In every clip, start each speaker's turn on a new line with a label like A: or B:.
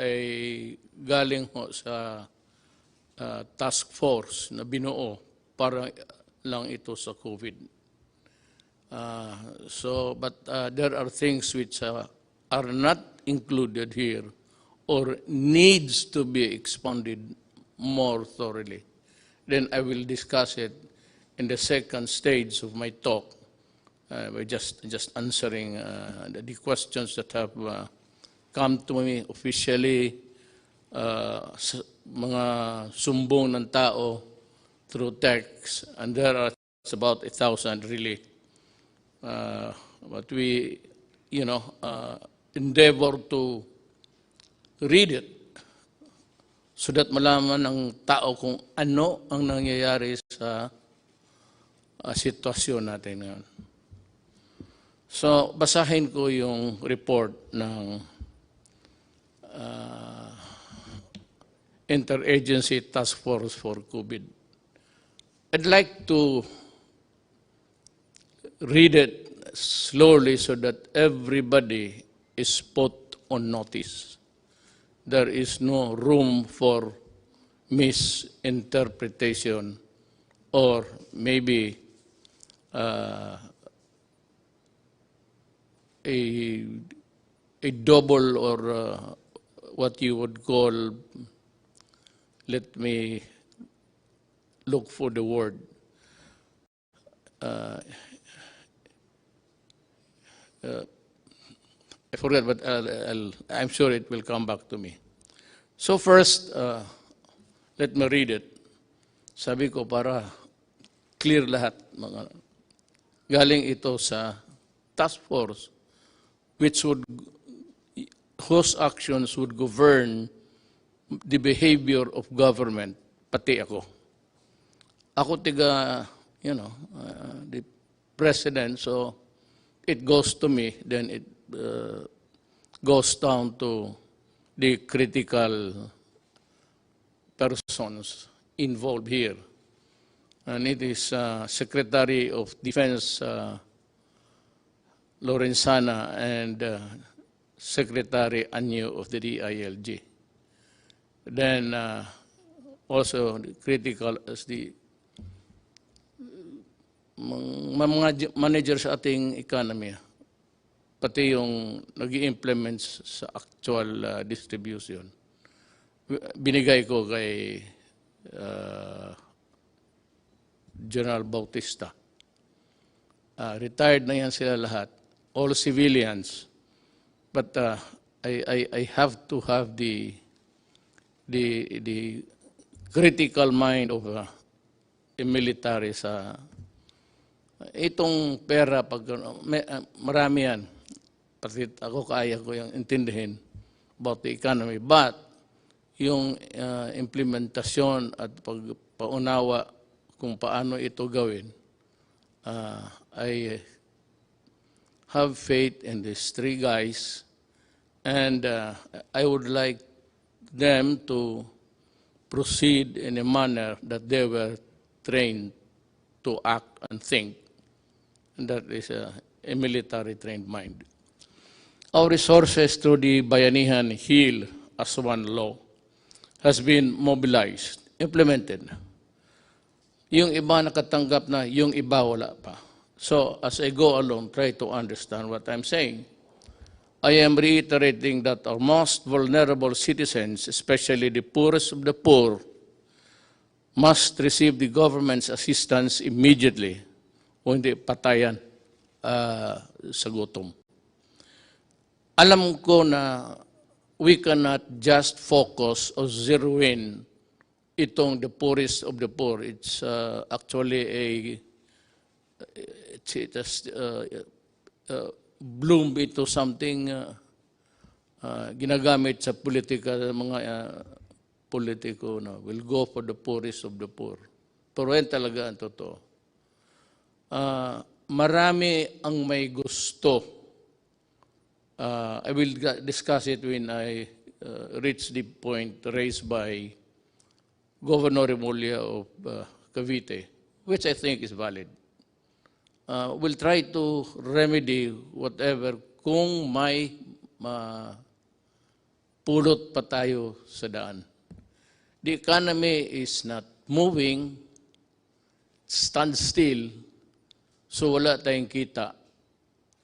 A: ay galing ho sa task force na binuo para lang ito sa COVID. But there are things which are not included here or needs to be expanded more thoroughly. Then I will discuss it in the second stage of my talk, by just answering the questions that have come to me officially, mga sumbong ng tao through text, and there are about 1,000 really. But we, endeavor to read it so that malaman ng tao kung ano ang nangyayari sa sitwasyon natin ngayon. So, basahin ko yung report ng Interagency Task Force for COVID. I'd like to read it slowly so that everybody is put on notice. There is no room for misinterpretation or maybe a double or what you would call, let me look for the word, I forget, but I'm sure it will come back to me. So first, let me read it. Sabi ko para clear lahat. Galing ito sa task force whose actions would govern the behavior of government, pati ako. Ako tiga, the president, so it goes to me, then it goes down to the critical persons involved here. And it is Secretary of Defense Lorenzana and Secretary Anyo of the DILG. Then also critical as the mga manager sa ating economy, pati yung nag-i-implement sa actual distribution. Binigay ko kay General Bautista. Retired na yan sila lahat, all civilians. But I have to have the critical mind of a military sa itong pera. Pag marami yan, pati ako kaya ko yung intindihin about the economy. But yung implementasyon at pagpaunawa kung paano ito gawin, I have faith in these three guys, and I would like them to proceed in a manner that they were trained to act and think, and that is a military trained mind. Our resources through the Bayanihan Heal as One Law has been mobilized, implemented. Yung iba nakatanggap na, yung iba wala pa. So as I go along, try to understand what I'm saying. I am reiterating that our most vulnerable citizens, especially the poorest of the poor, must receive the government's assistance immediately o hindi patayan sa gutom. Alam ko na we cannot just focus or zero in itong the poorest of the poor. It's actually bloom into something ginagamit sa politika, mga politiko na will go for the poorest of the poor. Pero yan talaga ang totoo. Marami ang may gusto. I will discuss it when I reach the point raised by Governor Remulla of Cavite, which I think is valid. We'll try to remedy whatever kung may pulot pa tayo sa daan. The economy is not moving, stand still, so wala tayong kita.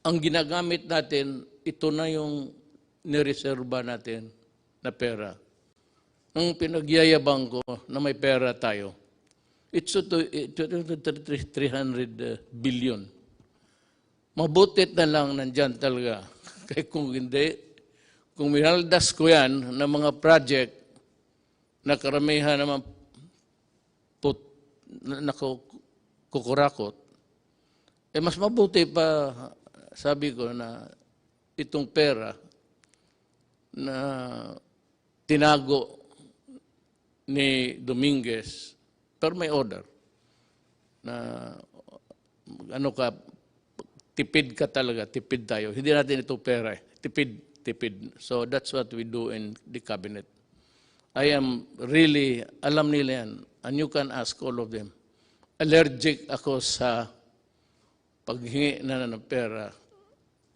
A: Ang ginagamit natin, ito na yung nireserba natin na pera. Ang pinagyayabang ko na may pera tayo, it's 300 billion. Mabutit na lang nandyan talaga. Kaya kung hindi, kung minaldas ko yan ng mga project na karamihan naman kukurakot, mas mabuti pa, sabi ko, na itong pera na tinago ni Dominguez, pero may order na ano ka, tipid ka talaga, tipid tayo. Hindi natin ito pera, tipid. So that's what we do in the cabinet. I am really, alam nila yan, and you can ask all of them. Allergic ako sa paghingi na ng pera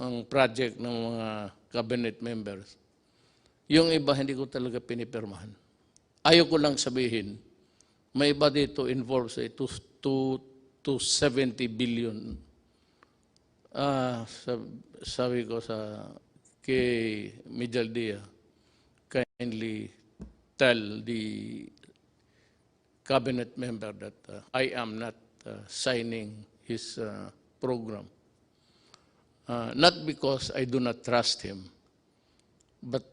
A: ang project ng mga cabinet members. Yung iba, hindi ko talaga pinipirmahan. Ayaw ko lang sabihin, may iba dito involved sa 270 billion. Sabi ko sa kay Mijaldia, kindly tell the cabinet member that I am not signing his program. Not because I do not trust him, but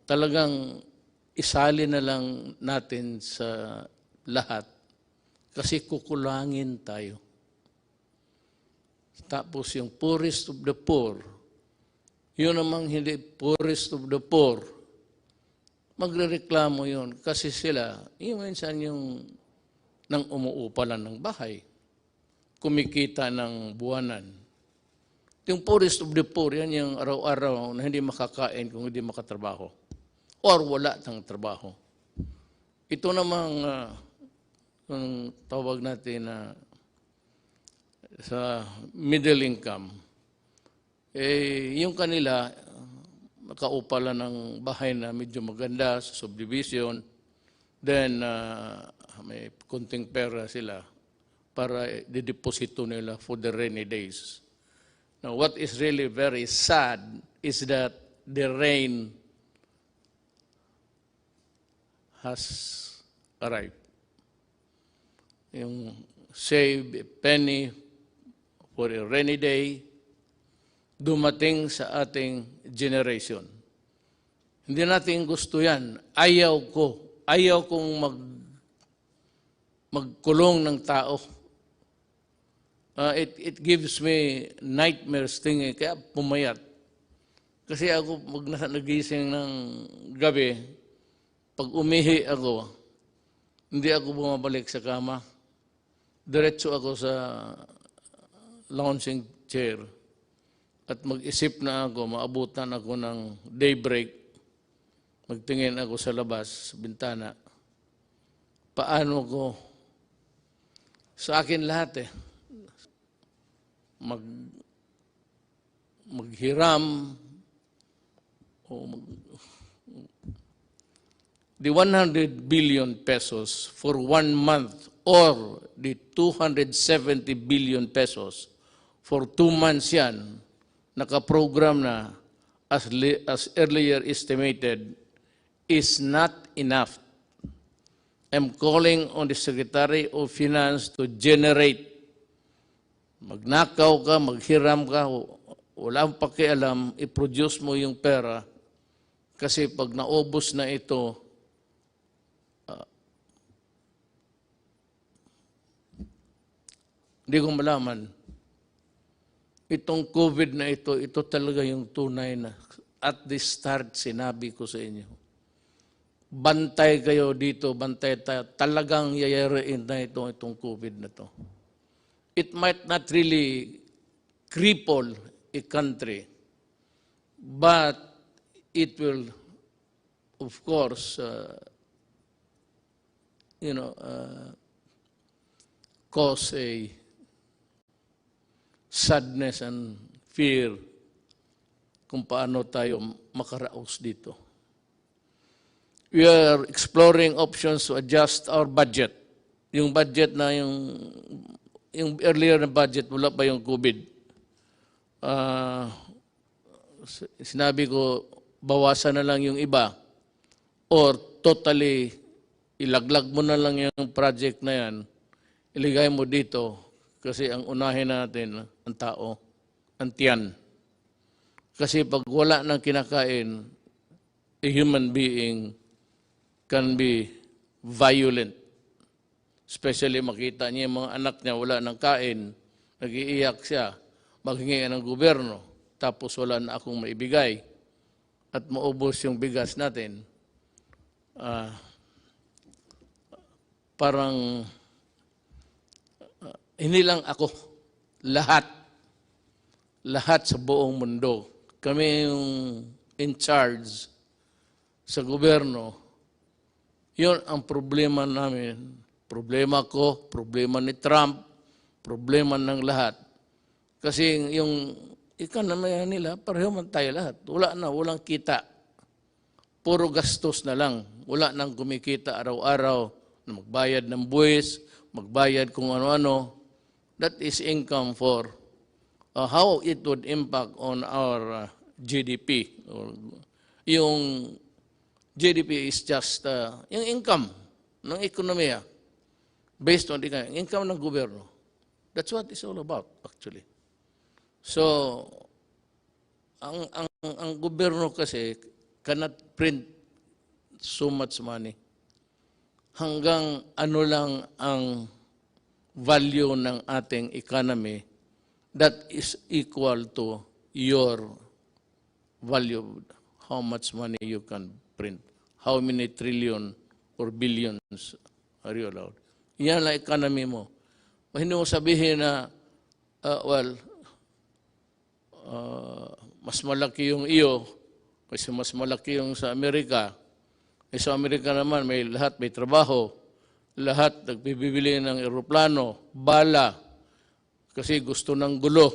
A: talagang isali na lang natin sa lahat kasi kukulangin tayo. Tapos yung poorest of the poor, yun namang hindi poorest of the poor, magrereklamo yun kasi sila, yung minsan yung nang umuupalan ng bahay, kumikita ng buwanan. Yung poorest of the poor, yan yung araw-araw na hindi makakain kung hindi makatrabaho. Or wala ng trabaho. Ito namang yung tawag natin na sa middle income, yung kanila, makaupalan ng bahay na medyo maganda sa subdivision, then may kunting pera sila para dideposito nila for the rainy days. Now, what is really very sad is that the rain has arrived. Yung save a penny for a rainy day, dumating sa ating generation. Hindi natin gusto yan. Ayaw kong magkulong ng tao. It gives me nightmares thinking, kaya pumayat. Kasi ako, pag nagising ng gabi, pag umihi ako, hindi ako bumabalik sa kama. Diretso ako sa lounging chair at mag-isip na ako, maabutan ako ng daybreak, magtingin ako sa labas, sa bintana. Paano ko? Sa akin lahat maghiram o the 100 billion pesos for 1 month or the 270 billion pesos for 2 months yan, nakaprogram na as earlier estimated, is not enough. I'm calling on the Secretary of Finance to generate. Magnakaw ka, maghiram ka, walang pakialam, i-produce mo yung pera kasi pag naubos na ito, hindi ko malaman. Itong COVID na ito talaga yung tunay na at the start sinabi ko sa inyo. Bantay kayo dito, bantay tayo. Talagang yayariin na itong COVID na ito. It might not really cripple a country, but it will, of course, cause a sadness and fear kung paano tayo makaraos dito. We are exploring options to adjust our budget. Yung budget na yung earlier na budget, wala pa yung COVID. Sinabi ko, bawasan na lang yung iba or totally ilaglag mo na lang yung project na yan, iligay mo dito kasi ang unahin natin ang tao, ang tiyan. Kasi pag wala nang kinakain, a human being can be violent. Especially makita niya yung mga anak niya wala nang kain, nag-iiyak siya, maghingi ng gobyerno, tapos wala na akong maibigay at maubos yung bigas natin. Parang hindi lang ako, lahat sa buong mundo. Kami yung in charge sa gobyerno. Yun ang problema namin. Problema ko, problema ni Trump, problema ng lahat. Kasi yung economy nila, pareho man tayo lahat. Walang kita. Puro gastos na lang. Wala nang kumikita araw-araw na magbayad ng buwis, magbayad kung ano-ano. That is income for how it would impact on our GDP. Yung GDP is just yung income ng ekonomiya based on the income ng gobyerno. That's what it's all about, actually. So, ang gobyerno kasi cannot print so much money. Hanggang ano lang ang value ng ating economy that is equal to your value, how much money you can print, how many trillion or billions are you allowed. Yan ang economy mo. Hindi mo sabihin na, mas malaki yung iyo kasi mas malaki yung sa Amerika. Sa Amerika naman, lahat may trabaho. Lahat nagbibili ng eroplano, bala, kasi gusto ng gulo.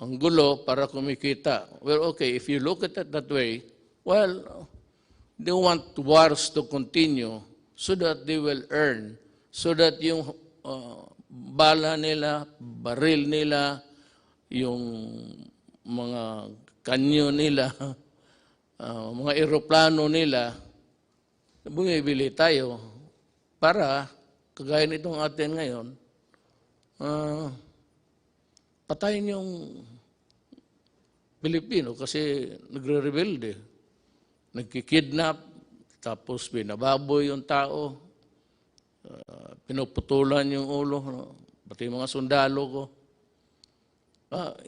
A: Ang gulo para kumikita. Well, okay, if you look at it that way, well, they want wars to continue so that they will earn, so that yung bala nila, baril nila, yung mga kanyo nila, mga eroplano nila, bumibili tayo para, kagaya nitong atin ngayon, patayin yung Pilipino kasi nagre-rebelde, nagkikidnap, tapos binababoy yung tao, pinuputulan yung ulo, pati mga sundalo ko.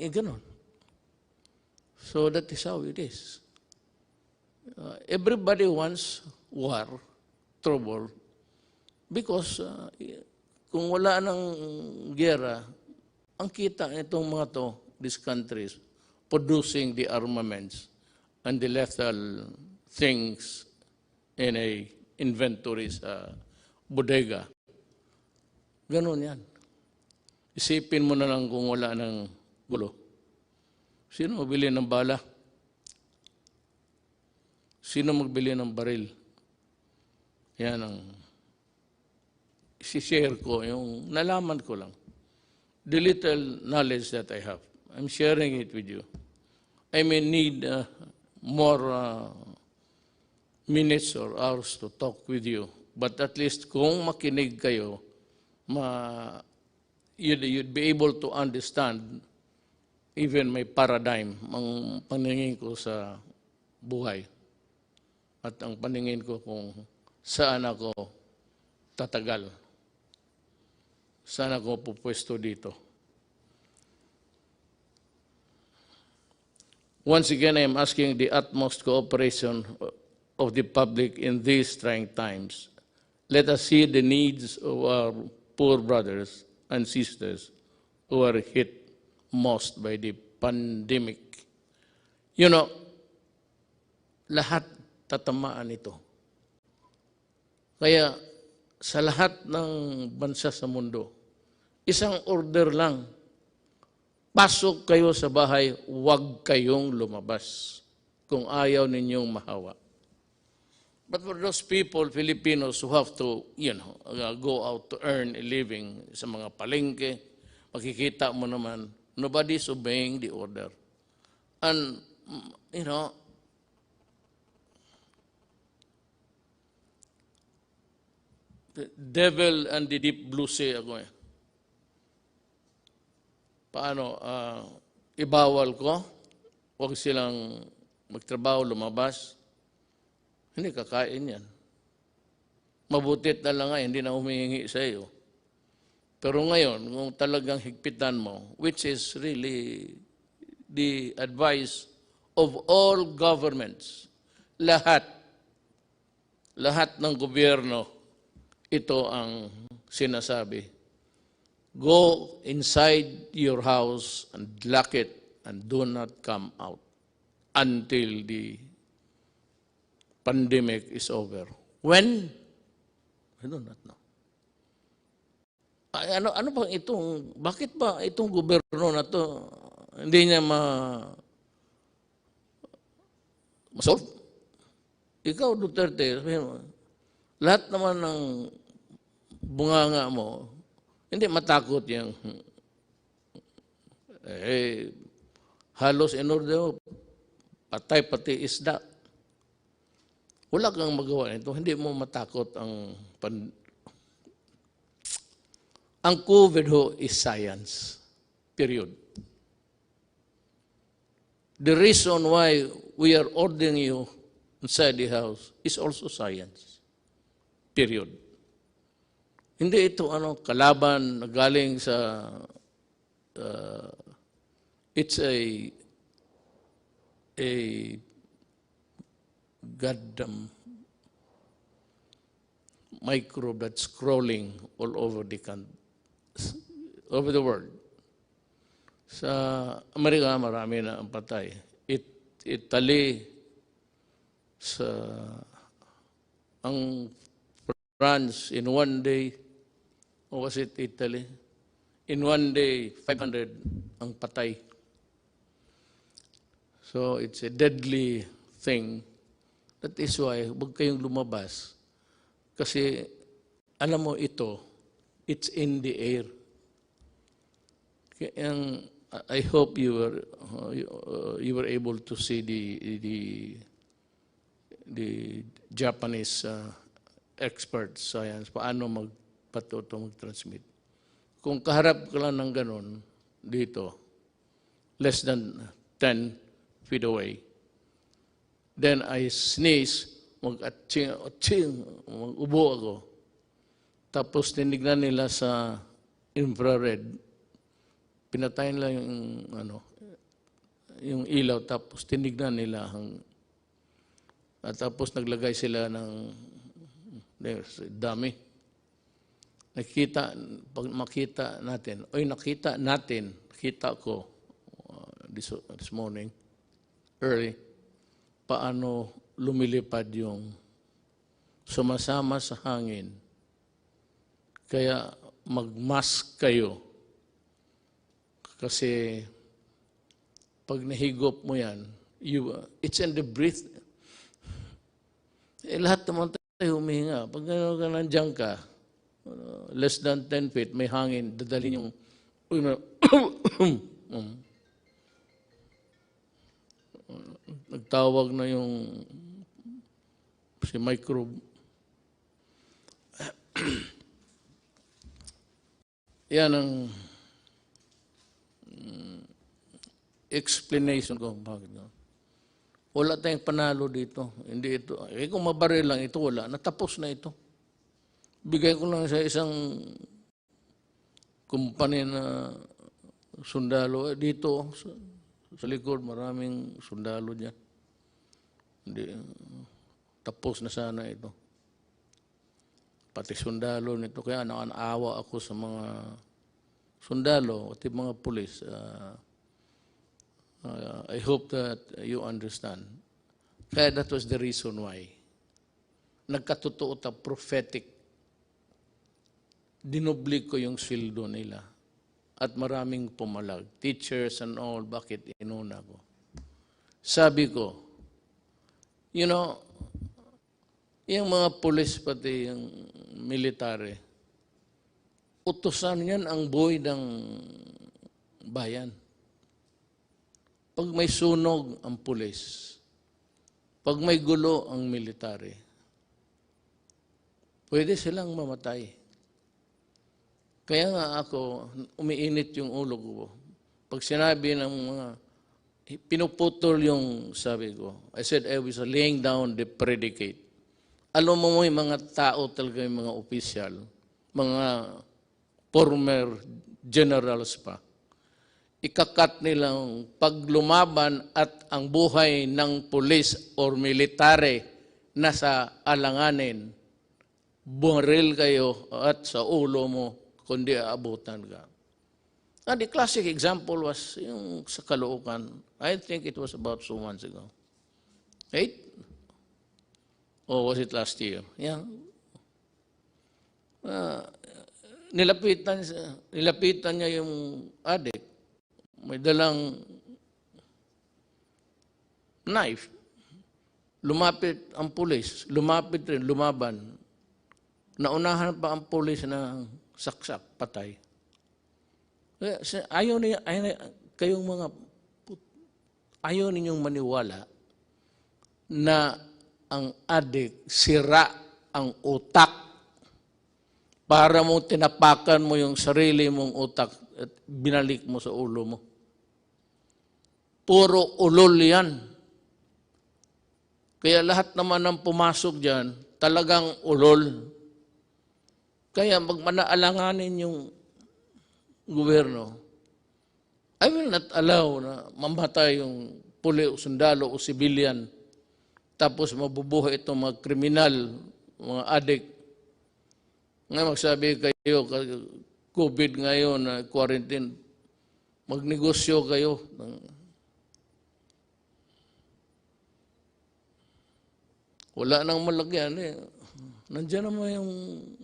A: Ganun. So that is how it is. Everybody wants war, trouble, because kung wala ng gera, ang kita nitong mga to, these countries, producing the armaments and the lethal things in a inventory sa bodega. Ganun yan. Isipin mo na lang kung wala ng gulo. Sino magbili ng bala? Sino magbili ng baril? Yan ang isi-share ko, yung nalaman ko lang. The little knowledge that I have. I'm sharing it with you. I may need more minutes or hours to talk with you. But at least kung makinig kayo, you'd be able to understand even my paradigm, ang paningin ko sa buhay. At ang paningin ko kung saan ako tatagal. Saan ako pupwesto dito. Once again, I am asking the utmost cooperation of the public in these trying times. Let us see the needs of our poor brothers and sisters who are hit most by the pandemic. You know, lahat tatamaan ito. Kaya sa lahat ng bansa sa mundo, isang order lang, pasok kayo sa bahay, huwag kayong lumabas kung ayaw ninyong mahawa. But for those people, Filipinos who have to, go out to earn a living sa mga palengke, makikita mo naman, nobody's obeying the order. And, the devil and the deep blue sea ako eh. Paano, ibawal ko, huwag silang magtrabaho, lumabas, hindi kakain yan. Mabutit na lang nga, hindi na humihingi sa iyo. Pero ngayon, kung talagang higpitan mo, which is really the advice of all governments, lahat ng gobyerno, ito ang sinasabi. Go inside your house and lock it and do not come out until the pandemic is over. When? I do not know. Ano ba itong, bakit ba itong gobyerno na to hindi niya ma-solve? Ikaw, Duterte, lahat naman ng bunganga mo, hindi matakot yung halos in order patay pati isda. Wala kang magawa nito, hindi mo matakot ang COVID ho is science. Period. The reason why we are ordering you inside the house is also science. Period. Hindi ito kalaban na galing sa it's a goddamn microbe that's crawling all over the world. Sa Amerika, marami na ang patay. Italy, ang France, in one day, or was it Italy? In one day, 500 ang patay. So it's a deadly thing. That is why, huwag kayong lumabas. Kasi, alam mo ito, it's in the air. I hope you were able to see the Japanese expert science, paano mag-transmit. Kung kaharap ka lang ng ganun dito, less than 10 feet away, then I sneeze, mag-atching, mag-ubo ako. Tapos tinignan nila sa infrared, pinatayin lang yung ilaw, tapos tinignan nila at tapos naglagay sila ng dami. Pag makita natin, nakita ko this morning, early, paano lumilipad yung sumasama sa hangin. Kaya mag-mask kayo. Kasi pag nahigop mo yan, it's in the breath. Lahat naman tayo humihinga. Pag nandiyan ka, less than 10 feet, may hangin, dadalhin yung nagtawag na yung si microbe. Yan ang explanation ko. Bakit? Wala tayong panalo dito. Hindi ito. Kung mabaril lang ito, wala. Natapos na ito. Bigay ko lang sa isang kumpanya na sundalo. Dito, sa likod, maraming sundalo dyan. Hindi, tapos na sana ito. Pati sundalo nito. Kaya nakanawa ako sa mga sundalo, at mga pulis. I hope that you understand. Kaya that was the reason why. Nagkatotoo ta prophetic. Dinoblik ko yung sweldo nila. At maraming pumalag. Teachers and all, bakit inuna ko? Sabi ko, Yung mga pulis pati yung military, utusan yan ang buhay ng bayan. Pag may sunog ang pulis, pag may gulo ang military, pwede silang mamatay. Kaya nga ako, umiinit yung ulo ko. Pag sinabi ng mga, pinuputol yung sabi ko, I said I was laying down the predicate. Alam mo yung mga tao talaga, yung mga opisyal, mga former generals pa, ikakat nilang paglumaban at ang buhay ng pulis or military nasa alanganin, baril kayo at sa ulo mo, kundi aabutan ka. And the classic example was yung sa Caloocan. I think it was about 2 months ago. 8? Or was it last year? Yeah. Nilapitan niya yung adik. May dalang knife. Lumapit ang pulis. Lumapit rin, lumaban. Naunahan pa ang pulis na saksak, patay. Ayaw ninyong maniwala na ang adik sira ang utak para mo tinapakan mo yung sarili mong utak at binalik mo sa ulo mo. Puro ulol yan. Kaya lahat naman ng pumasok dyan, talagang ulol. Kaya magmanaalanganin yung gobyerno. I will not allow na mamatay yung puli o sundalo o civilian tapos mabubuhay itong mga kriminal, mga adik. Ngayon magsabi kayo, COVID ngayon, quarantine, magnegosyo kayo. Wala nang malagyan eh. Nandiyan naman yung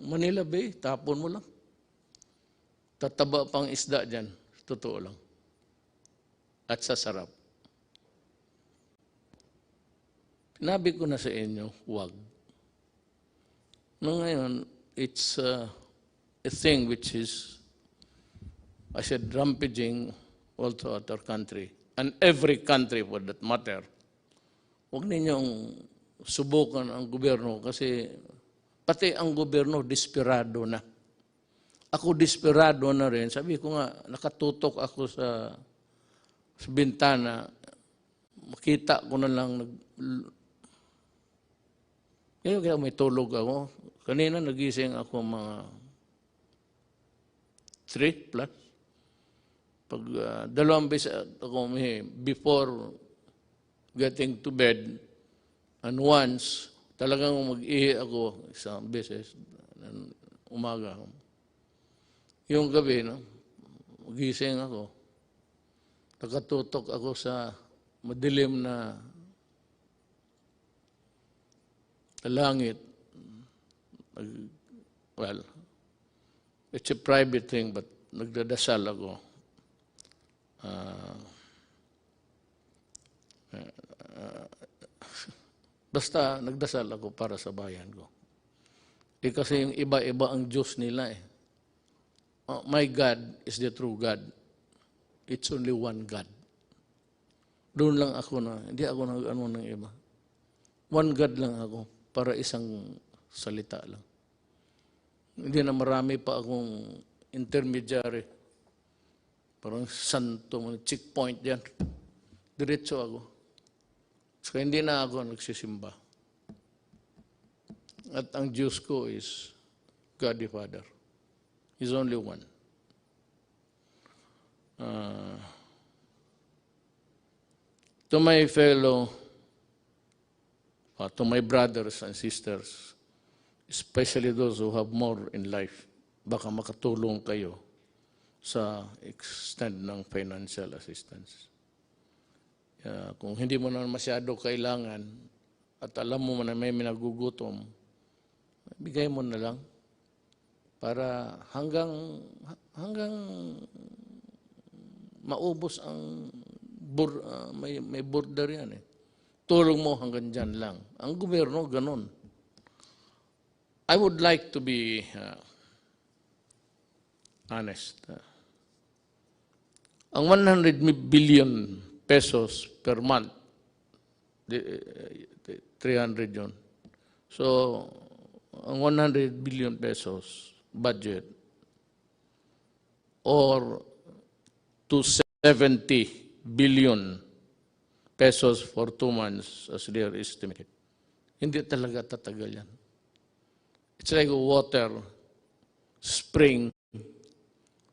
A: Manila Bay, tapon mo lang. Tataba pang isda dyan, totoo lang. At sasarap. Sinabi ko na sa inyo, huwag. No, ngayon, it's a thing which is, I said, rampaging all throughout our country. And every country for that matter. Huwag ninyong subukan ang gobyerno kasi pati ang gobyerno desperado na. Ako desperado na rin. Sabi ko nga, nakatutok ako sa bintana. Makita ko na lang. Kaya may tulog ako. Kanina nagising ako mga 3 plus. Pag 2 beses ako before getting to bed, and once, talagang mag-ihi ako 1 beses, umaga. Yung gabi, no, magising ako. Nakatutok ako sa madilim na langit. Well, it's a private thing, but nagdadasal ako. Basta nagdasal ako para sa bayan ko. Kasi yung iba-iba ang Diyos nila eh. My God is the true God. It's only one God. Doon lang ako na, hindi ako nag-ano ng iba. One God lang ako para isang salita lang. Hindi na marami pa akong intermediary. Parang santo, checkpoint yan. Diretso ako. So hindi na ako nagsisimba. At ang Diyos ko is God the Father. He's only one. To my fellow, to my brothers and sisters, especially those who have more in life, baka makatulong kayo sa extent ng financial assistance. Kung hindi mo na masyado kailangan at alam mo na may minagugutom, bigay mo na lang para hanggang maubos ang may border yan eh. Tulong mo hanggang dyan lang. Ang gobyerno, ganun. I would like to be honest. Ang 100 billion pesos per month, 300 yun. So, ang 100 billion pesos budget or 270 billion pesos for 2 months as they are estimated. Hindi talaga tatagal yan. It's like water, spring.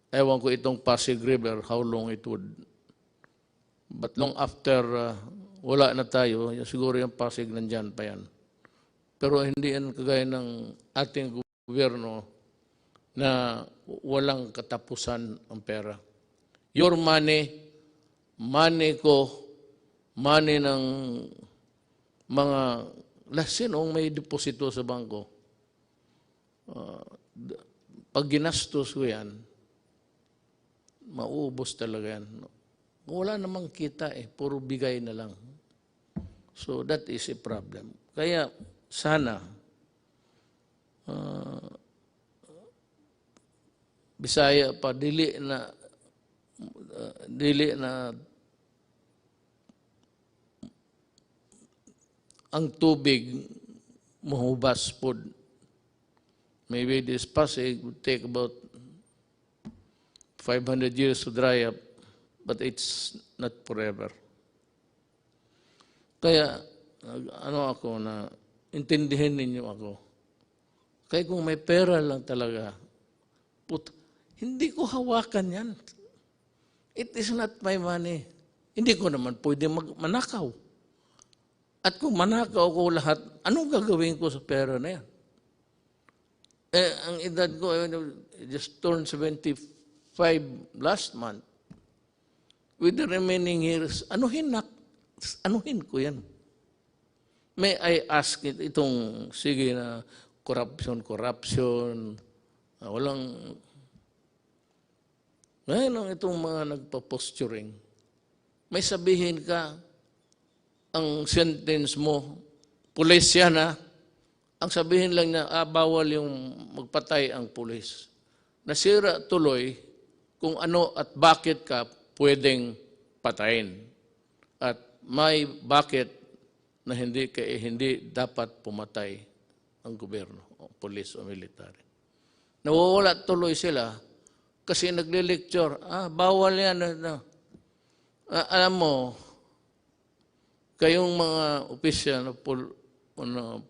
A: Ewan ko itong Pasig River, how long it would. But long after wala na tayo, siguro yung Pasig nandyan pa yan. Pero hindi yan kagaya ng ating gobyerno na walang katapusan ang pera. Your money, money ko, money ng mga sinong may deposito sa bangko. Pag ginastos ko yan, mauubos talaga yan. Wala namang kita puro bigay na lang. So that is a problem. Kaya sana, Bisaya pa, dili na ang tubig mahubas po. Maybe this Pasig would take about 500 years to dry up, but it's not forever. Kaya, ako na, intindihin ninyo ako. Kaya kung may pera lang talaga, hindi ko hawakan yan. It is not my money. Hindi ko naman pwede manakaw. At kung manakaw ko lahat, anong gagawin ko sa pera na yan? Ang edad ko, I just turned 75 last month. With the remaining years, anuhin ko yan. May I ask itong, sige na, corruption, walang, ngayon itong mga nagpa-posturing, may sabihin ka, ang sentence mo, pulisya na, ang sabihin lang niya, bawal yung magpatay ang pulis. Nasira tuloy kung ano at bakit ka pwedeng patayin. At may bakit na hindi dapat pumatay ang gobyerno, o pulis o military. Nawawala tuloy sila kasi nagle-lecture, bawal yan. Alam mo, kayong mga opisyal na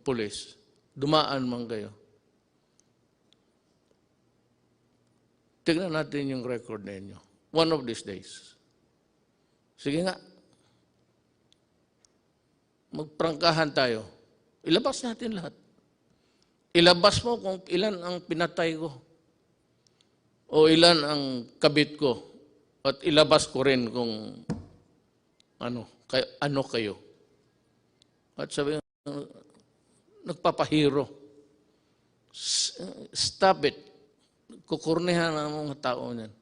A: pulis, dumaan man kayo. Tignan natin yung record ninyo. One of these days. Sige nga. Magprangkahan tayo. Ilabas natin lahat. Ilabas mo kung ilan ang pinatay ko. O ilan ang kabit ko. At ilabas ko rin kung ano kayo. At sabi nagpapahiro. Stop it. Kukurnihan ang mga tao niyan.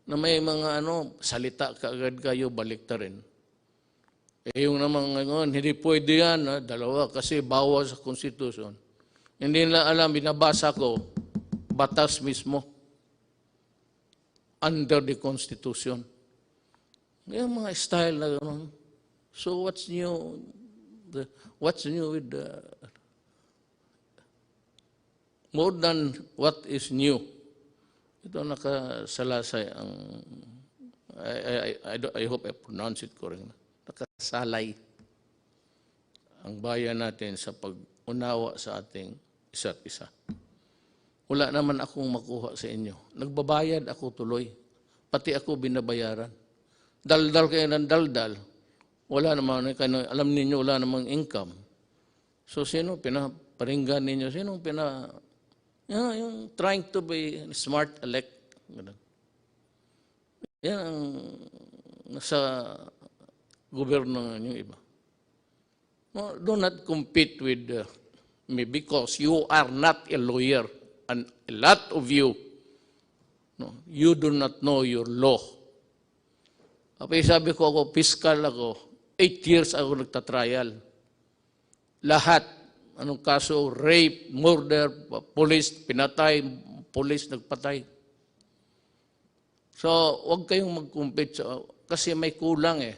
A: Na may mga salita kaagad kayo, balikta rin. Yung naman ngayon, hindi pwede yan, dalawa, kasi bawal sa konstitusyon. Hindi nila alam, binabasa ko, batas mismo. Under the Constitution. Yung mga style na gano'n. So what's new? What's new with more than what is new? Ito nakasalasay ang I hope I pronounce it correctly. Nakasalay ang bayan natin sa pag-unawa sa ating isa't isa. Wala naman akong makuha sa inyo. Nagbabayad ako tuloy. Pati ako binabayaran. Daldal kayo ng daldal. Wala naman, alam ninyo, wala namang income. So, sino pinaparinggan ninyo? Sino yung trying to be smart elect. Yan ang nasa gobyerno ng iba. No, do not compete with me because you are not a lawyer. And a lot of you, you do not know your law. Sabi ko fiscal ako, 8 years ako nagtatrial. Lahat, anong kaso, rape, murder, police, pinatay, police nagpatay. So, huwag kayong mag-compete kasi may kulang eh.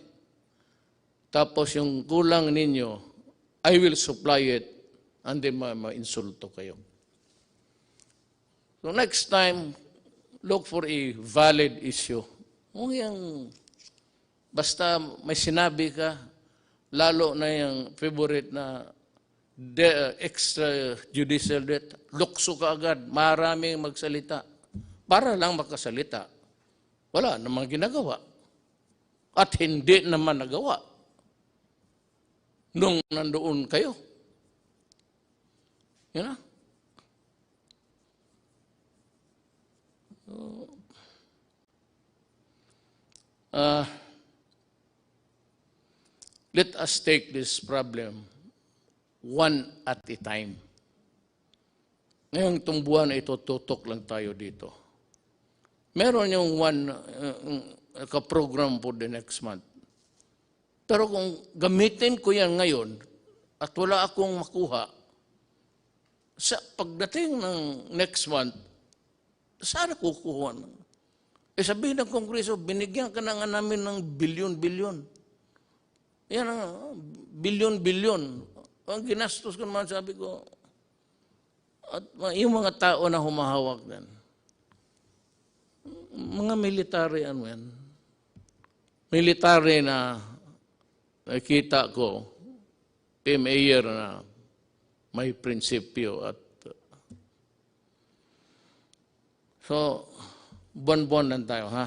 A: Tapos yung kulang ninyo, I will supply it and then ma-insulto kayo. So next time, look for a valid issue. Kung yung basta may sinabi ka, lalo na yung favorite na extrajudicial death, lukso ka agad, maraming magsalita. Para lang makasalita. Wala namang ginagawa. At hindi naman nagawa. Nung nandoon kayo. You know? Let us take this problem one at a time. Ngayong itong buwan na ito, tutok lang tayo dito. Meron yung one ka-program for the next month. Pero kung gamitin ko yan ngayon at wala akong makuha, sa pagdating ng next month, saan kukuha? Sabihin ng Kongreso, binigyan ka na nga namin ng bilyon-bilyon. Yan ang bilyon-bilyon. Ang ginastos ko naman, sabi ko, at yung mga tao na humahawak din, mga military, ano yan, military na nakita ko, mayor na may prinsipyo at so, buwan-buwan lang tayo, ha?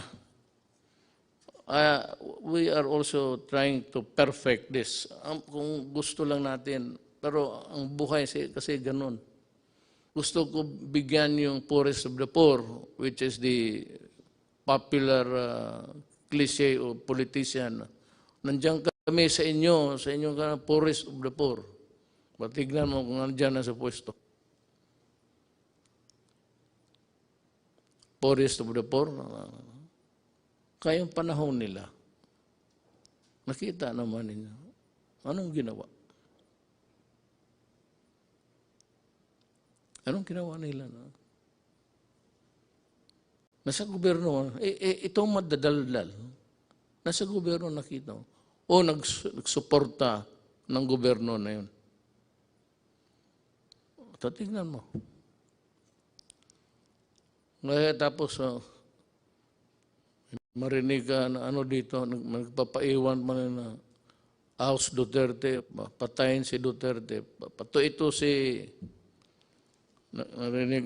A: We are also trying to perfect this. Kung gusto lang natin, pero ang buhay kasi ganun. Gusto ko bigyan yung poorest of the poor, which is the popular cliche o politician. Nandiyan kami sa inyo ka poorest of the poor. Patignan mo kung nandiyan na sa pwesto. Poorest of the poor. Kayong panahon nila, nakita naman ninyo. Anong ginawa? Anong ginawa nila? Nasa gobyerno, itong madadaldal, nasa gobyerno nakita mo. O nagsuporta ng gobyerno na yun. Tatignan mo. Ngayon tapos, marinig ka na ano dito, nagpapaiwan pa na House Duterte, patayin si Duterte. Pato ito si, narinig,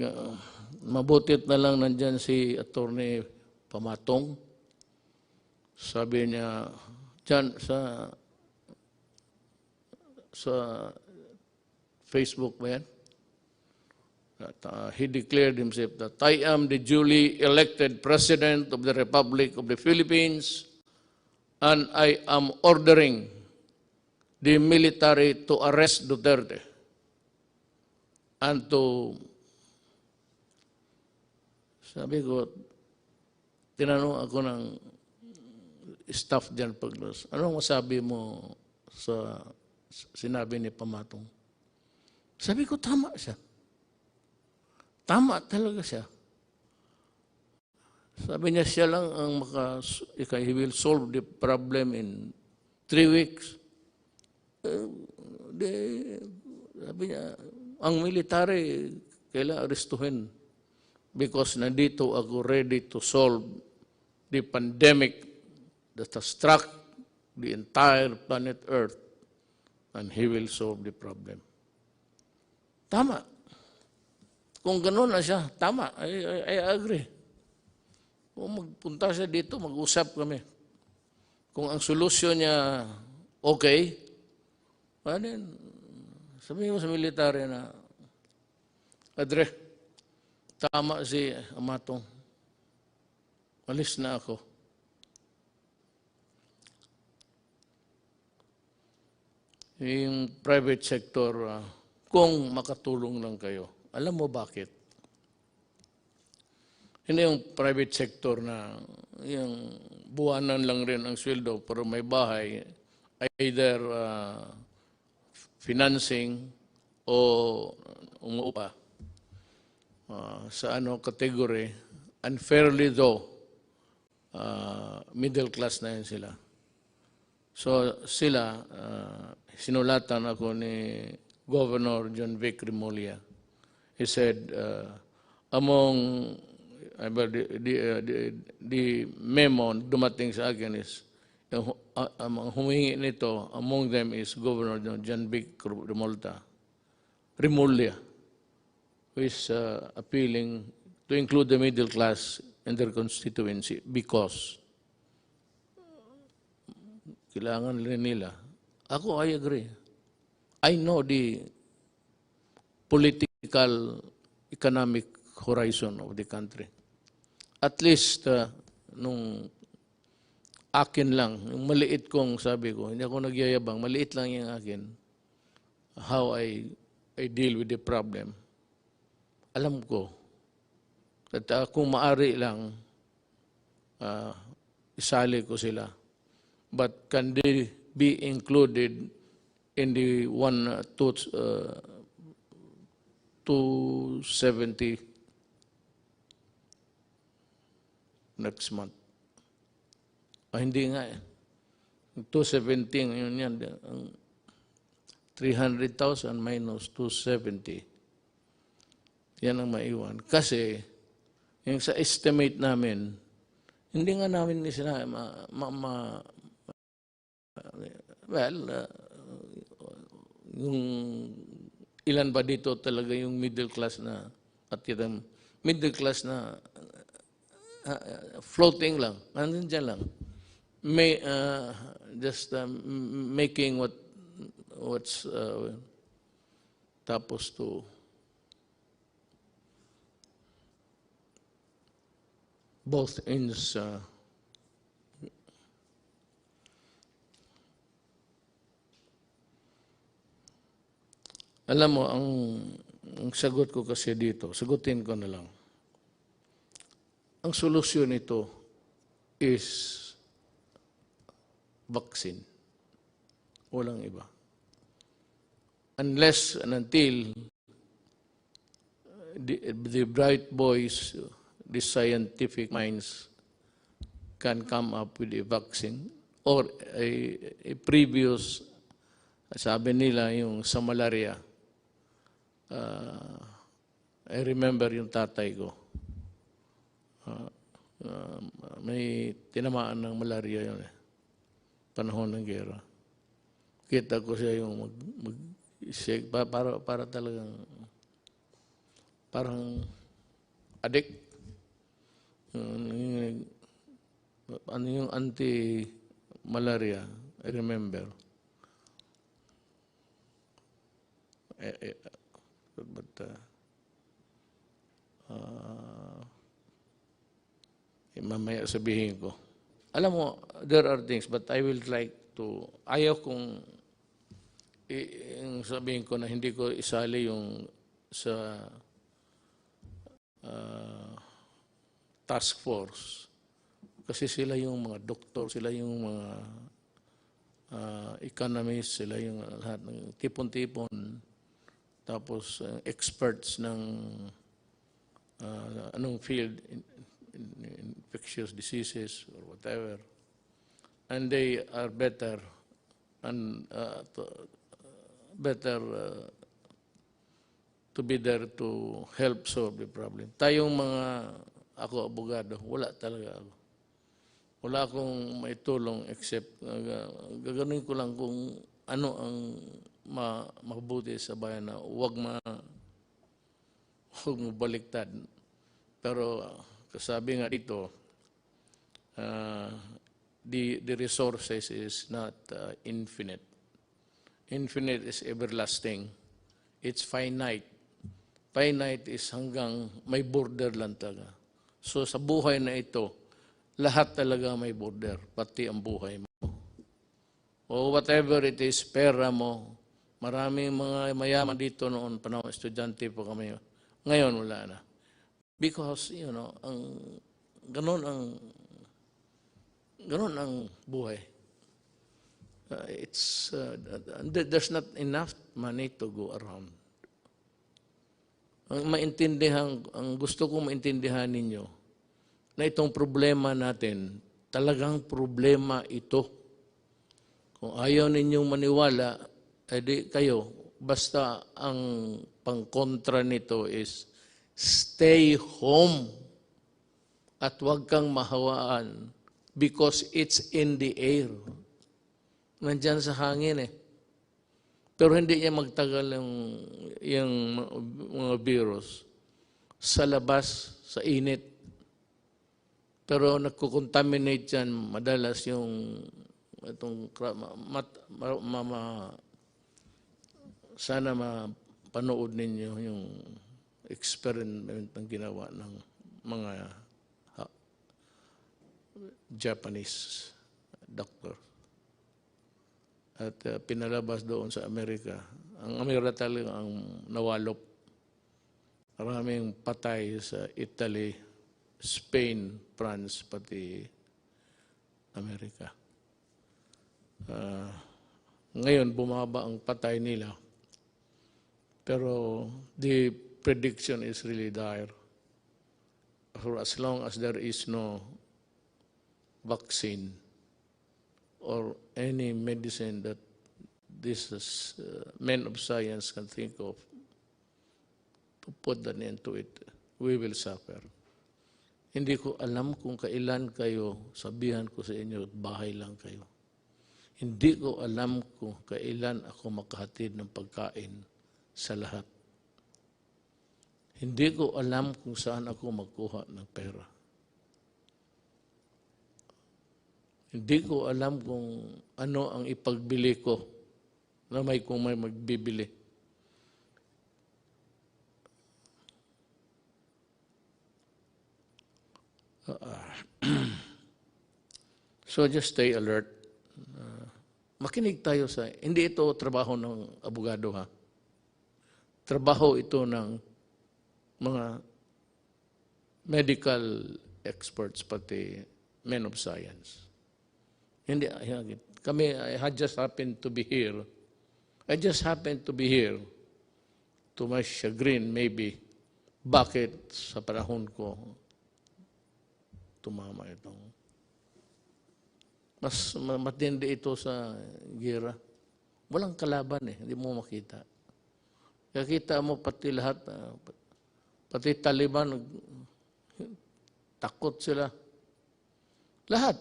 A: mabutit na lang nandyan si Attorney Pamatong. Sabi niya, dyan sa Facebook ba yan? He declared himself that I am the duly elected President of the Republic of the Philippines and I am ordering the military to arrest Duterte and to, sabi ko, tinanong ako ng staff dyan paglas, anong masabi mo sa sinabi ni Pamatong? Sabi ko, tama siya. Tama talaga siya. Sabi niya siya lang ang he will solve the problem in 3 weeks. Sabi niya, ang military kailangan arestuhin because nandito ako ready to solve the pandemic that has struck the entire planet Earth and he will solve the problem. Tama. Kung gano'n na siya, tama, I agree. Kung magpunta siya dito, mag-usap kami. Kung ang solusyon niya okay, then sabihin mo sa military na, Adre, tama si Amatong. Alis na ako. Yung private sector, kung makatulong lang kayo. Alam mo bakit? Hindi yung private sector na yung buwanan lang rin ang sweldo pero may bahay, either financing o umuupa sa category, unfairly though, middle class na yun sila. So sila, sinulatan ako ni Governor John Vic Remulla. He said, among the memo dumating sa akin is, ang humingi nito, among them is Governor John Vic Remulla, who is appealing to include the middle class in their constituency because kailangan rin nila. Ako, I agree. I know the political, economic horizon of the country. At least, nung akin lang, yung maliit kong sabi ko, hindi ako nagyayabang, maliit lang yung akin, how I deal with the problem. Alam ko, at kung maari lang, isali ko sila. But can they be included in the 270 next month? Hindi nga eh. 217, yun yan. 300,000 minus 270. Yan ang maiwan. Kasi, yung sa estimate namin, hindi nga namin sila yung ilan ba dito talaga yung middle class na at yung middle class na floating lang, nandun dyan lang. May, just making what's tapos to both ends alam mo, ang sagot ko kasi dito, sagutin ko na lang. Ang solusyon nito is vaccine. Walang iba. Unless and until the bright boys, the scientific minds can come up with a vaccine or a previous, sabi nila yung sa malaria. I remember yung tatay ko. May tinamaan ng malaria yun eh. Panahon ng gera. Kita ko siya yung mag-shake, para talagang, parang addict. Ano yung anti-malaria, I remember. But mamaya sabihin ko. Alam mo, there are things, but I will like to, ayaw kong sabihin ko na hindi ko isali yung sa task force. Kasi sila yung mga doktor, sila yung mga economists, sila yung lahat ng tipon-tipon. Tapos experts ng anong field, infectious diseases or whatever. And they are better and to be there to help solve the problem. Tayong ako abogado, wala talaga ako. Wala akong maitulong except gaganuin ko lang kung ano ang mabuti sa bayan na huwag baliktad. Pero kasabi nga dito, the resources is not infinite. Infinite is everlasting. It's finite. Finite is hanggang may border lang talaga. So sa buhay na ito, lahat talaga may border, pati ang buhay mo. O whatever it is, pera mo. Maraming mga mayaman dito noon, panahon estudyante po kami. Ngayon wala na. Because, ganun ang buhay. There's not enough money to go around. ang gusto kong maintindihan ninyo, na itong problema natin, talagang problema ito. Kung ayaw ninyong maniwala, edi kayo, basta ang pangkontra nito is stay home at huwag kang mahawaan because it's in the air. Nandyan sa hangin eh. Pero hindi niya magtagal yung mga virus sa labas, sa init. Pero nagko-contaminate yan madalas yung itong sana mapanood ninyo yung experiment ng ginawa ng mga Japanese doctor. At pinalabas doon sa Amerika. Ang Amerika talaga ang nawalop. Maraming patay sa Italy, Spain, France, pati Amerika. Ngayon, bumaba ang patay nila. Pero the prediction is really dire. For as long as there is no vaccine or any medicine that these men of science can think of to put an end to it, we will suffer. Hindi ko alam kung kailan kayo, sabihan ko sa inyo, bahay lang kayo. Hindi ko alam kung kailan ako makahatid ng pagkain sa lahat. Hindi ko alam kung saan ako magkuha ng pera. Hindi ko alam kung ano ang ipagbili ko na kung may magbibili. So just stay alert. Makinig tayo sa, hindi ito trabaho ng abogado ha. Trabaho ito ng mga medical experts pati men of science. Hindi, kami, I just happened to be here. I just happened to be here. To my chagrin, maybe. Bakit sa panahon ko tumama itong mas matindi ito sa gira. Walang kalaban eh, hindi mo makita. Kaya kita mo pati lahat, pati Taliban, takot sila. Lahat.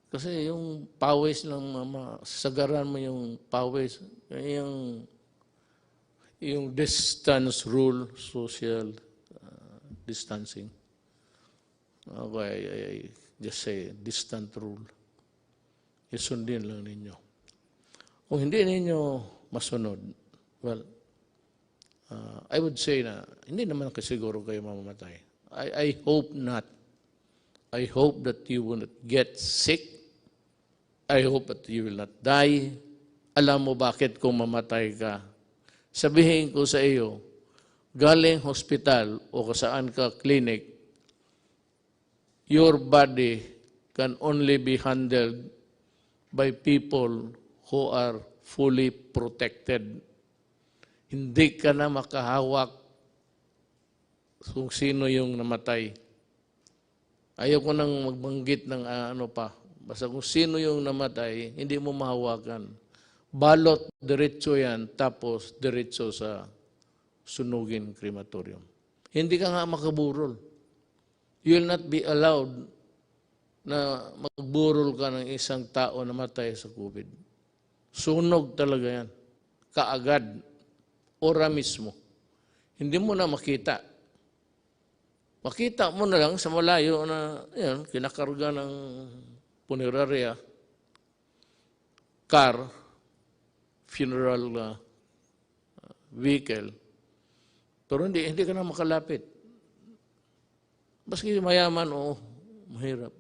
A: Kasi yung pawis ng sagaran mo yung pawis, yung distance rule, social distancing. Okay, I just say distant rule. Isundin lang ninyo. Kung hindi ninyo masunod, well, I would say na hindi naman kasiguro kayo mamamatay. I hope not. I hope that you will not get sick. I hope that you will not die. Alam mo bakit kung mamatay ka? Sabihin ko sa iyo, galing hospital o saan ka clinic, your body can only be handled by people who are fully protected. Hindi ka na makahawak kung sino yung namatay. Ayaw ko nang magbanggit ng ano pa. Basta kung sino yung namatay, hindi mo mahawakan. Balot, diretso yan, tapos diretso sa sunugin crematorium. Hindi ka nga makaburol. You will not be allowed na magburol ka ng isang tao na matay sa COVID. Sunog talaga yan. Kaagad. Ora mismo. Hindi mo na makita. Makita mo na lang sa malayo na yan, kinakarga ng punerarya, car, funeral vehicle. Pero hindi ka na makalapit. Baski mayaman o mahirap.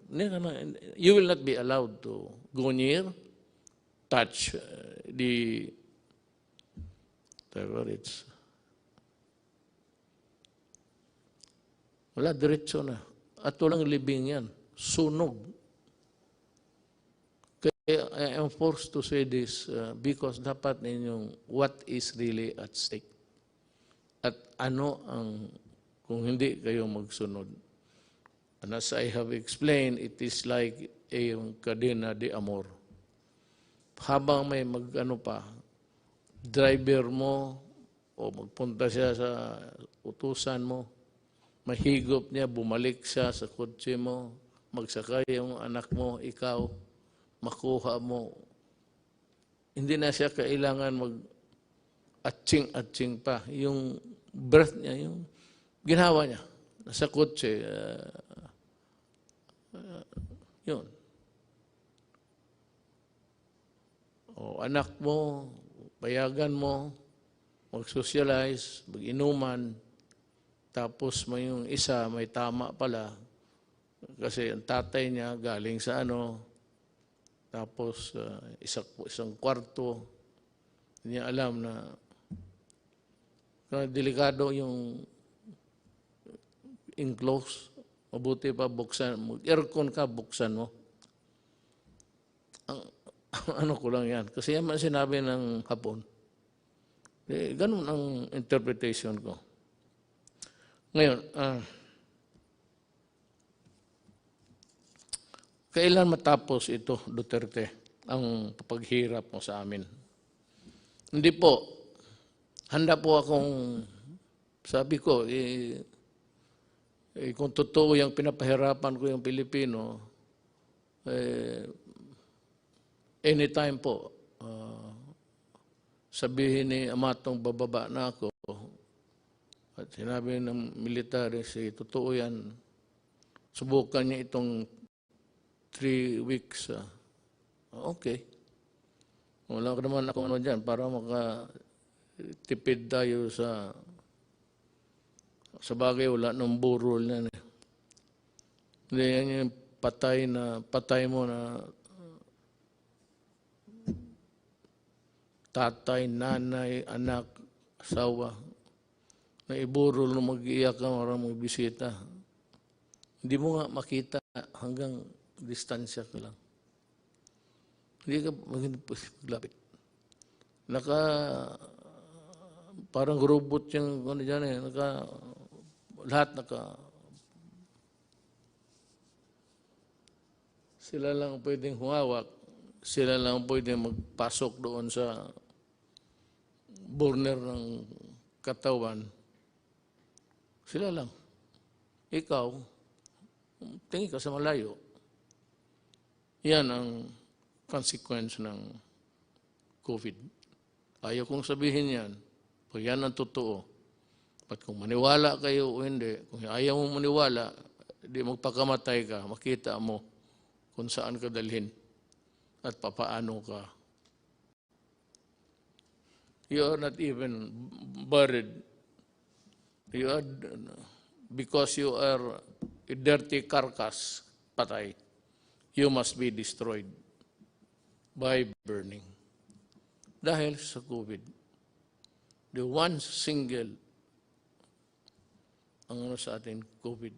A: You will not be allowed to go near, touch the terrorists. Wala, diretso na. At walang libing yan. Sunog. Kaya I am forced to say this because dapat ninyong what is really at stake. ano kung hindi kayo magsunod. And as I have explained, it is like yung cadena de amor. Habang may driver mo o magpunta siya sa utusan mo, mahigop niya, bumalik siya sa kotse mo, magsakay yung anak mo, ikaw, makuha mo. Hindi na siya kailangan mag-atching pa. Yung breath niya, yung ginawa niya, nasa kotse, yun. O anak mo, payagan mo, mag-socialize, mag-inuman, tapos may yung isa, may tama pala, kasi ang tatay niya galing sa tapos isang kwarto, hindi niya alam na delikado yung enclose. Mabuti pa buksan mo. Aircon ka, buksan mo. Ano ko lang yan. Kasi yan man sinabi ng Hapon. Ganun ang interpretation ko. Ngayon, kailan matapos ito, Duterte, ang paghirap mo sa amin? Hindi po. Handa po akong, sabi ko, kung totoo yung pinapahirapan ko yung Pilipino, anytime po, sabihin ni Amatong bababa na ako, at sinabi ng military, totoo yan, subukan niya itong 3 weeks. Okay. Wala ka naman ako dyan para makatipid tayo sa bagay, wala nang burol na. Hindi yan yung patay mo na tatay, nanay, anak, asawa, na iburol na mag-iyak ka, marang magbisita. Hindi mo nga makita hanggang distansya ka lang. Hindi ka maglapit. Parang robot yung dyan lahat sila lang pwedeng humawak, sila lang pwedeng magpasok doon sa burner ng katawan. Sila lang. Ikaw, tingin ka sa malayo. Yan ang consequence ng COVID. Ayaw kong sabihin yan. Pag yan ang totoo. At kung maniwala kayo o hindi, kung ayaw mong maniwala, di magpakamatay ka, makita mo kung saan ka dalhin at papaano ka. You are not even buried. Because you are a dirty carcass, patay, you must be destroyed by burning. Dahil sa COVID. The one single sa atin, COVID.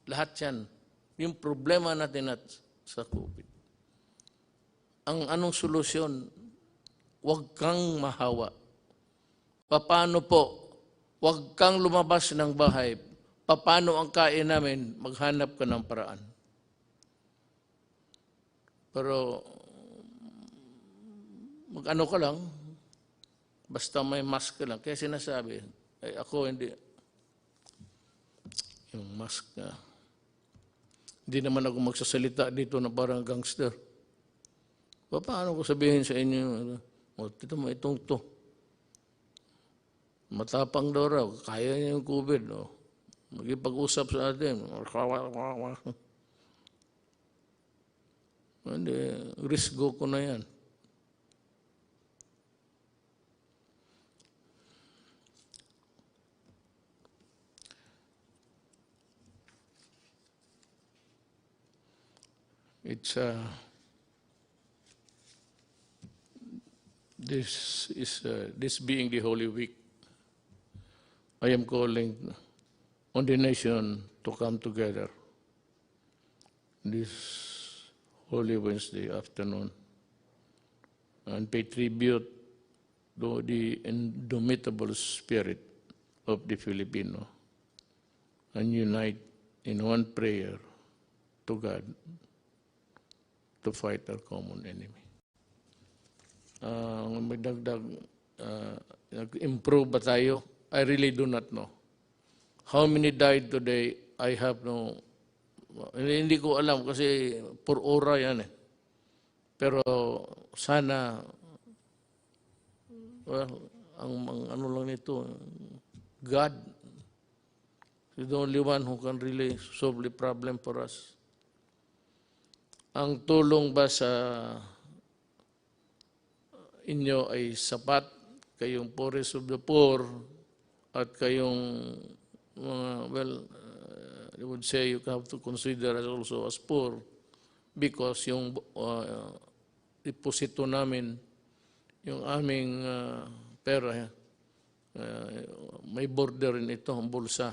A: Lahat yan. Yung problema natin sa COVID. Anong solusyon? Huwag kang mahawa. Paano po? Huwag kang lumabas ng bahay. Paano ang kain namin? Maghanap ka ng paraan. Pero, mag-ano ka lang, basta may mask ka lang. Kaya sinasabi, ako hindi, yung mask na, hindi naman ako magsasalita dito na parang gangster. Paano ko sabihin sa inyo, tito mo itong to. Matapang daw raw, kaya niya yung COVID. Magipag-usap sa atin. Hindi, risk go ko na yan. It's this being the Holy Week, I am calling on the nation to come together this Holy Wednesday afternoon and pay tribute to the indomitable spirit of the Filipino and unite in one prayer to God to fight our common enemy. Magdagdag, nag-improve ba tayo? I really do not know. How many died today? I have no, hindi ko alam kasi per ora yan eh. Pero sana, well, ang ano lang nito, God is the only one who can really solve the problem for us. Ang tulong ba sa inyo ay sapat? Kayong poorest of the poor at kayong well, I would say you have to consider us also as poor because yung deposito namin, yung aming pera, may border rin ito, ang bulsa.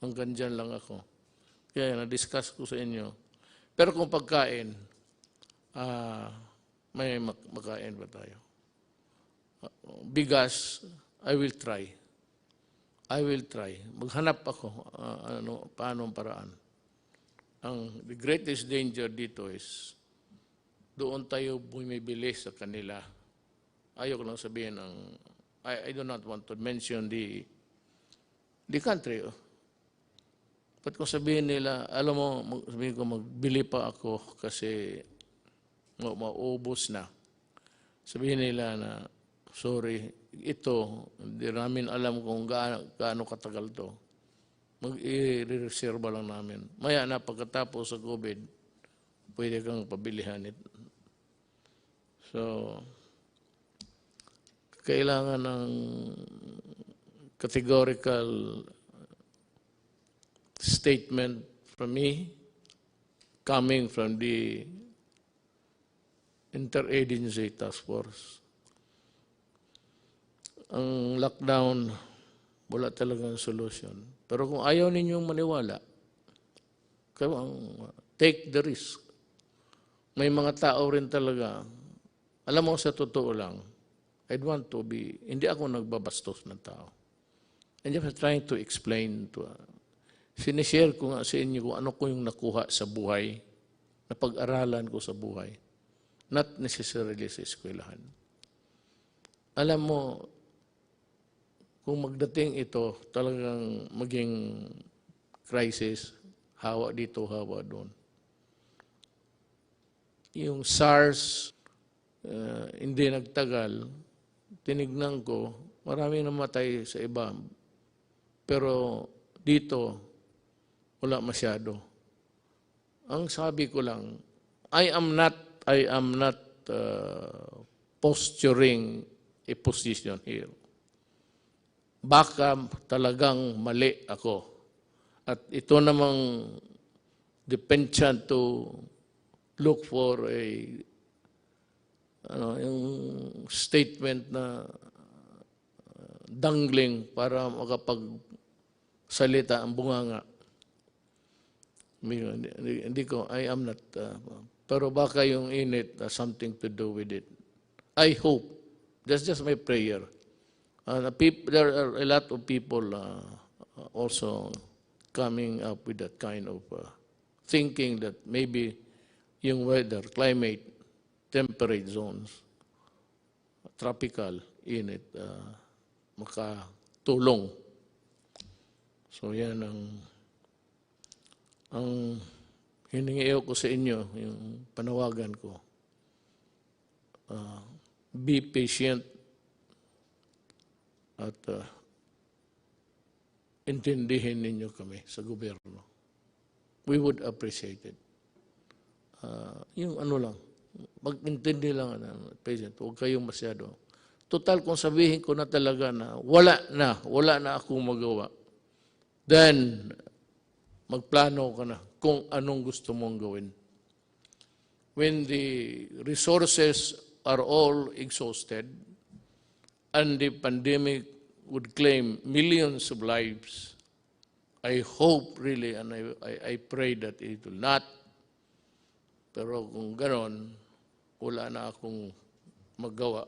A: Hanggang dyan lang ako. Kaya na-discuss ko sa inyo. Pero kung pagkain, may makain ba tayo? Bigas, I will try. I will try. Maghanap ako paano ang paraan. The greatest danger dito is doon tayo bumibili sa kanila. Ayoko lang sabihin I do not want to mention the country. But kung sabihin nila, alam mo, sabihin ko magbili pa ako kasi maubos na. Sabihin nila na, sorry, ito, hindi namin alam kung gaano katagal to. Mag-i-reserva lang namin. Maya na pagkatapos sa COVID, pwede kang pabilihan ito. So, kailangan ng categorical statement from me coming from the Interagency Task Force. Ang lockdown, wala talagang solution. Pero kung ayaw ninyong maniwala, take the risk. May mga tao rin talaga, alam mo sa totoo lang, I'd want to be, hindi ako nagbabastos ng tao. And I'm trying to explain sinishare ko nga sa inyo kung ano ko yung nakuha sa buhay, na pag-aralan ko sa buhay. Not necessarily sa eskwelahan. Alam mo, kung magdating ito, talagang maging crisis, hawa dito, hawa doon. Yung SARS, hindi nagtagal, tinignan ko, marami namatay sa iba. Pero dito, wala masyado. Ang sabi ko lang, I am not posturing a position here. Baka talagang mali ako. At ito namang depensyent to look for yung statement na dangling para makapagsalita ang bunganga. Hindi ko, I am not, pero baka yung init something to do with it. I hope, that's just my prayer. There are a lot of people also coming up with that kind of thinking that maybe yung weather, climate, temperate zones, tropical, init, makatulong. So yan ang hiningiyo ko sa inyo, yung panawagan ko. Be patient at intindihin ninyo kami sa gobyerno. We would appreciate it. Yung ano lang, mag-intindi lang, patient, huwag kayong masyado. Total, kung sabihin ko na talaga na wala na akong magawa, then magplano ka na kung anong gusto mong gawin. When the resources are all exhausted and the pandemic would claim millions of lives, I hope really and I pray that it will not. Pero kung ganon, wala na akong magawa.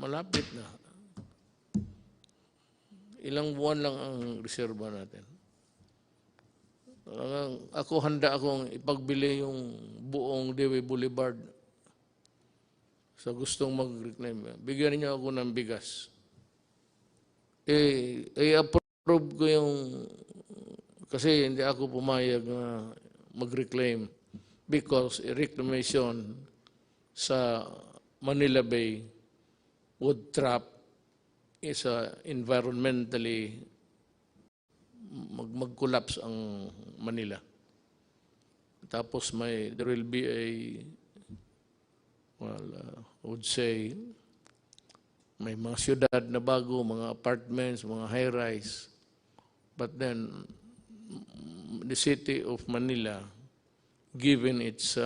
A: Malapit na. ilang buwan lang ang reserba natin. Ako handa akong ipagbili yung buong Dewey Boulevard sa gustong mag-reclaim. Bigyan niyo ako ng bigas. I-approve ko yung, kasi hindi ako pumayag na mag-reclaim because reclamation sa Manila Bay would trap is environmentally mag-collapse ang Manila. Tapos there will be I would say, may mga syudad na bago, mga apartments, mga high-rise. But then, the city of Manila, given its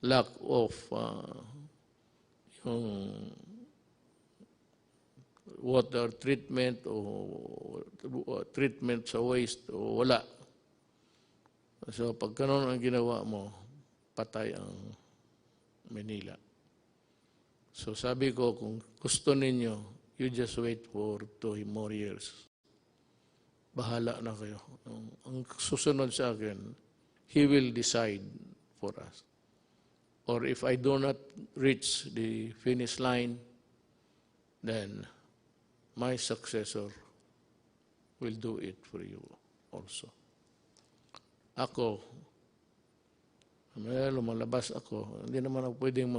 A: lack of yung water treatment o treatment sa waste o wala. So pag ganun ang ginawa mo, patay ang Manila. So sabi ko, kung gusto ninyo, you just wait for 2 more years. Bahala na kayo. Ang susunod sa akin, He will decide for us. Or if I do not reach the finish line, then my successor will do it for you also. Ako, lumalabas ako, hindi naman ako pwedeng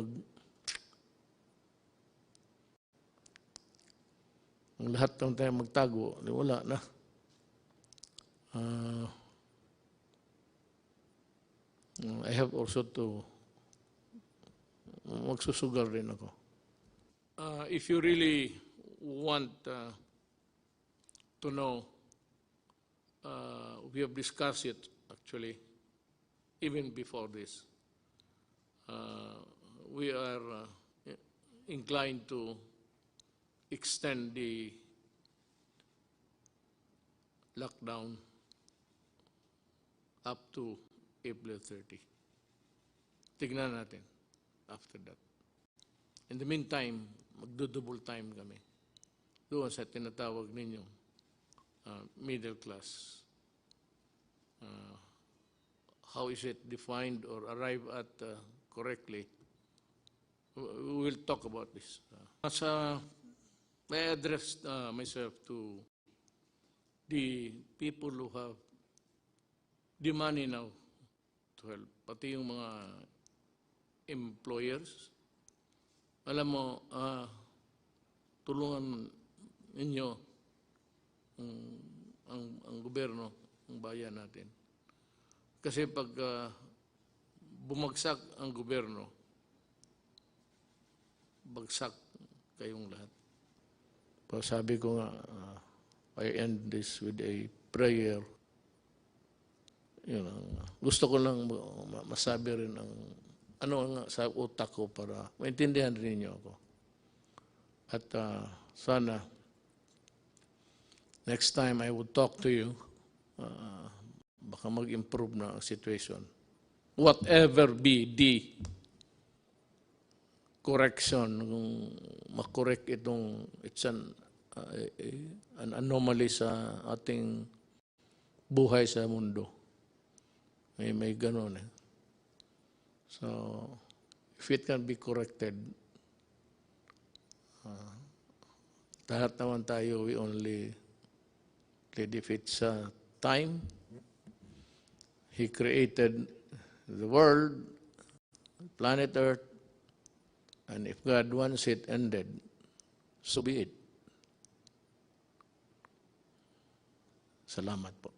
A: ang lahat ng tayo magtago, wala na. I have also to magsusugal rin ako. If you really want to know, we have discussed it actually even before this. We are inclined to extend the lockdown up to April 30. Tignan natin after that. In the meantime, magdo-double time kami doon sa tinatawag ninyong middle class. How is it defined or arrived at correctly? We will talk about this. I address myself to the people who have the money now to help, pati yung mga employers. Alam mo, tulungan ninyo ang gobyerno, ang bayan natin. Kasi pag bumagsak ang gobyerno, bagsak kayong lahat. Pero sabi ko nga, I end this with a prayer. Gusto ko lang masabi rin ang ano nga sa utak ko para maintindihan rin niyo ako. At sana next time I would talk to you, baka mag-improve na ang situation. Whatever be the correction, kung makorek itong, it's an anomaly sa ating buhay sa mundo. May ganun eh. So, if it can be corrected, lahat naman tayo, we only live if it's time. He created the world, planet Earth, and if God wants it ended, so be it. Salamat po.